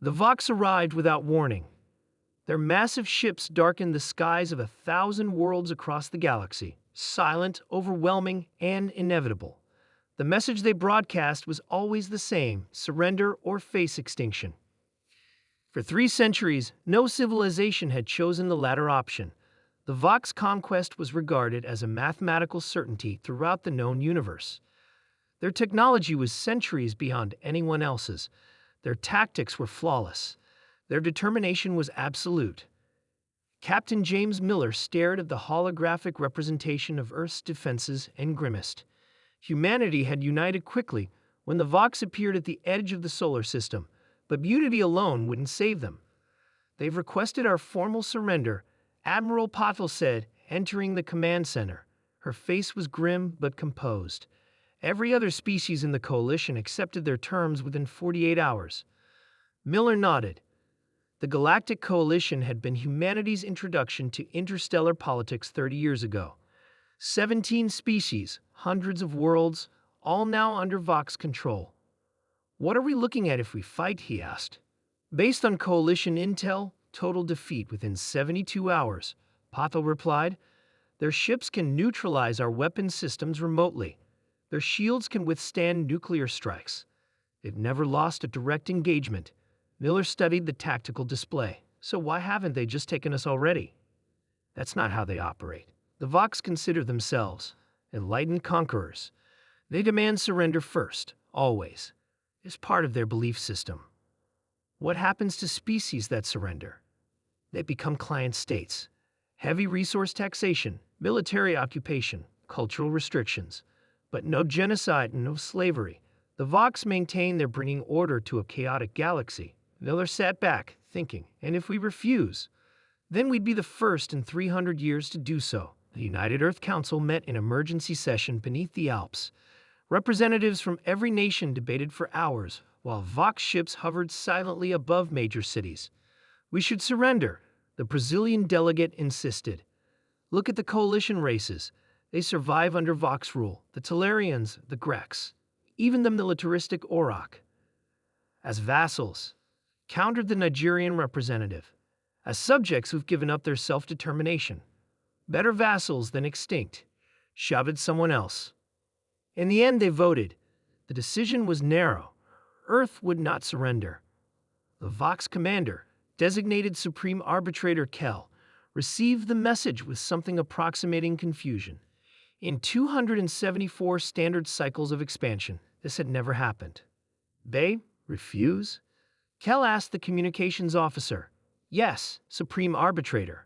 The Vox arrived without warning. Their massive ships darkened the skies of 1,000 worlds across the galaxy, silent, overwhelming, and inevitable. The message they broadcast was always the same: surrender or face extinction. For 3 centuries, no civilization had chosen the latter option. The Vox conquest was regarded as a mathematical certainty throughout the known universe. Their technology was centuries beyond anyone else's. Their tactics were flawless. Their determination was absolute. Captain James Miller stared at the holographic representation of Earth's defenses and grimaced. Humanity had united quickly when the Vox appeared at the edge of the solar system, but unity alone wouldn't save them. "They've requested our formal surrender," Admiral Potville said, entering the command center. Her face was grim but composed. Every other species in the coalition accepted their terms within 48 hours. Miller nodded. The Galactic Coalition had been humanity's introduction to interstellar politics 30 years ago. 17 species, hundreds of worlds, all now under Vox control. "What are we looking at if we fight?" he asked. "Based on Coalition intel, total defeat within 72 hours, Pothole replied. "Their ships can neutralize our weapon systems remotely. Their shields can withstand nuclear strikes. They've never lost a direct engagement." Miller studied the tactical display. "So why haven't they just taken us already?" "That's not how they operate. The Vox consider themselves enlightened conquerors. They demand surrender first, always. It's part of their belief system." "What happens to species that surrender?" "They become client states. Heavy resource taxation, military occupation, cultural restrictions. But no genocide and no slavery. The Vox maintain they're bringing order to a chaotic galaxy." Miller sat back, thinking, "And if we refuse? Then we'd be the first in 300 years to do so." The United Earth Council met in emergency session beneath the Alps. Representatives from every nation debated for hours, while Vox ships hovered silently above major cities. "We should surrender," the Brazilian delegate insisted. "Look at the coalition races. They survive under Vox rule. The Talarians, the Grecs, even the militaristic Orc. As vassals," countered the Nigerian representative. "As subjects who've given up their self-determination." "Better vassals than extinct," shouted someone else. In the end, they voted. The decision was narrow. Earth would not surrender. The Vox commander, designated Supreme Arbitrator Kell, received the message with something approximating confusion. In 274 standard cycles of expansion, this had never happened. "They refuse?" Kell asked the communications officer. "Yes, Supreme Arbitrator.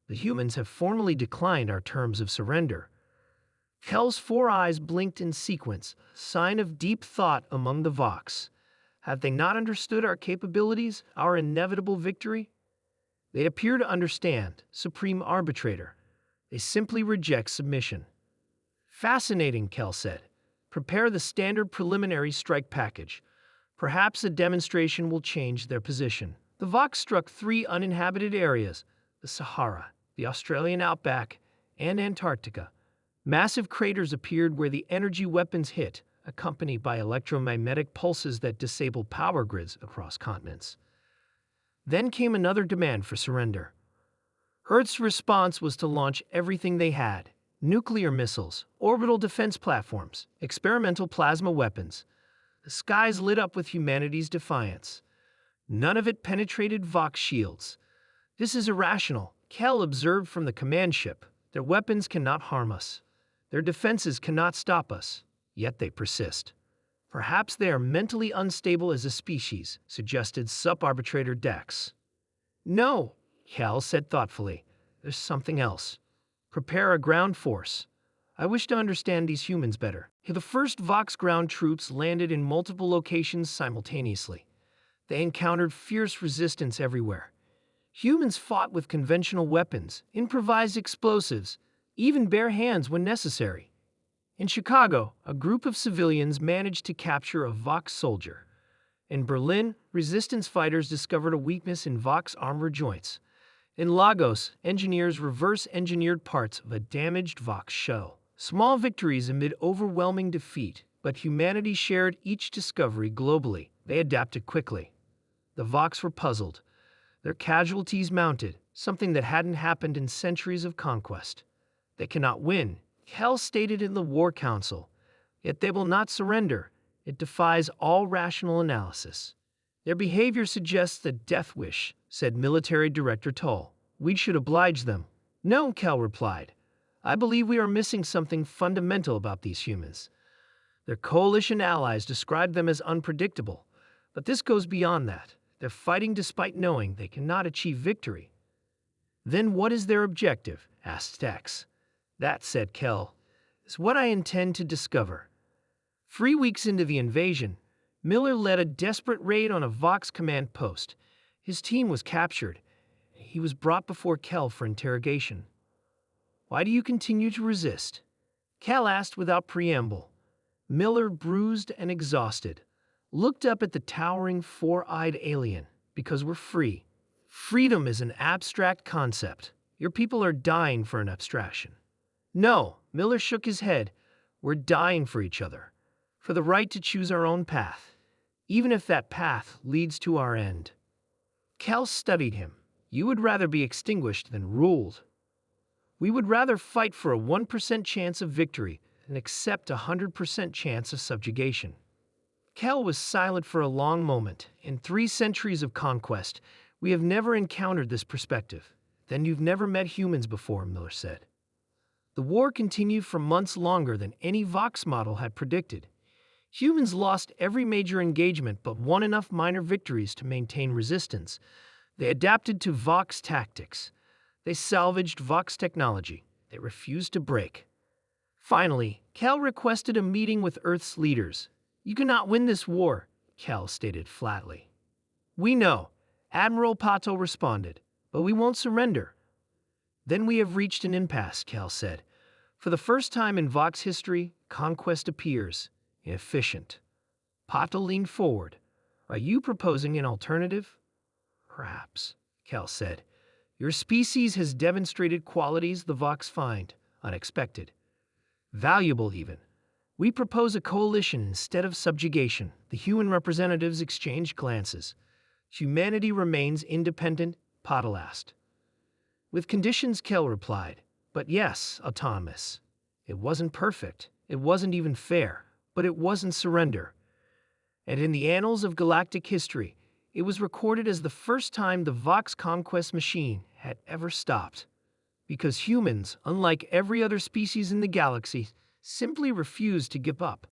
The humans have formally declined our terms of surrender." Kell's 4 eyes blinked in sequence, sign of deep thought among the Vox. "Have they not understood our capabilities, our inevitable victory?" "They appear to understand, Supreme Arbitrator. They simply reject submission." "Fascinating," Kell said. "Prepare the standard preliminary strike package. Perhaps a demonstration will change their position." The Vox struck 3 uninhabited areas: the Sahara, the Australian outback, and Antarctica. Massive craters appeared where the energy weapons hit, accompanied by electromagnetic pulses that disabled power grids across continents. Then came another demand for surrender. Earth's response was to launch everything they had: nuclear missiles, orbital defense platforms, experimental plasma weapons. The skies lit up with humanity's defiance. None of it penetrated Vox shields. "This is irrational," Kell observed from the command ship. "Their weapons cannot harm us. Their defenses cannot stop us. Yet they persist." "Perhaps they are mentally unstable as a species," suggested Sub-Arbitrator Dex. "No," Kell said thoughtfully. "There's something else. Prepare a ground force. I wish to understand these humans better." The first Vox ground troops landed in multiple locations simultaneously. They encountered fierce resistance everywhere. Humans fought with conventional weapons, improvised explosives, even bare hands when necessary. In Chicago, a group of civilians managed to capture a Vox soldier. In Berlin, resistance fighters discovered a weakness in Vox armor joints. In Lagos, engineers reverse-engineered parts of a damaged Vox shell. Small victories amid overwhelming defeat, but humanity shared each discovery globally. They adapted quickly. The Vox were puzzled. Their casualties mounted, something that hadn't happened in centuries of conquest. They cannot win, Kel stated in the War Council. Yet they will not surrender. It defies all rational analysis. Their behavior suggests a death wish, said Military Director Tull. We should oblige them. No, Kel replied. I believe we are missing something fundamental about these humans. Their coalition allies described them as unpredictable, but this goes beyond that. They're fighting despite knowing they cannot achieve victory. Then what is their objective? Asked Tex. That, said Kel, is what I intend to discover. 3 weeks into the invasion, Miller led a desperate raid on a Vox command post. His team was captured. He was brought before Kel for interrogation. Why do you continue to resist? Kel asked without preamble. Miller, bruised and exhausted, looked up at the towering four-eyed alien. Because we're free. Freedom is an abstract concept. Your people are dying for an abstraction. No, Miller shook his head. We're dying for each other. For the right to choose our own path, even if that path leads to our end. Kel studied him. You would rather be extinguished than ruled. We would rather fight for a 1% chance of victory than accept a 100% chance of subjugation. Kel was silent for a long moment. In 3 centuries of conquest, we have never encountered this perspective. Then you've never met humans before, Miller said. The war continued for months longer than any Vox model had predicted. Humans lost every major engagement but won enough minor victories to maintain resistance. They adapted to Vox tactics. They salvaged Vox technology. They refused to break. Finally, Kel requested a meeting with Earth's leaders. You cannot win this war, Kel stated flatly. We know, Admiral Pato responded, but we won't surrender. Then we have reached an impasse, Kel said. For the first time in Vox history, conquest appears inefficient. Pato leaned forward. Are you proposing an alternative? Perhaps, Kel said. Your species has demonstrated qualities the Vox find unexpected. Valuable, even. We propose a coalition instead of subjugation. The human representatives exchanged glances. Humanity remains independent, Pato asked. With conditions, Kel replied. But yes, autonomous. It wasn't perfect. It wasn't even fair. But it wasn't surrender. And in the annals of galactic history, it was recorded as the first time the Vox conquest machine had ever stopped. Because humans, unlike every other species in the galaxy, simply refused to give up.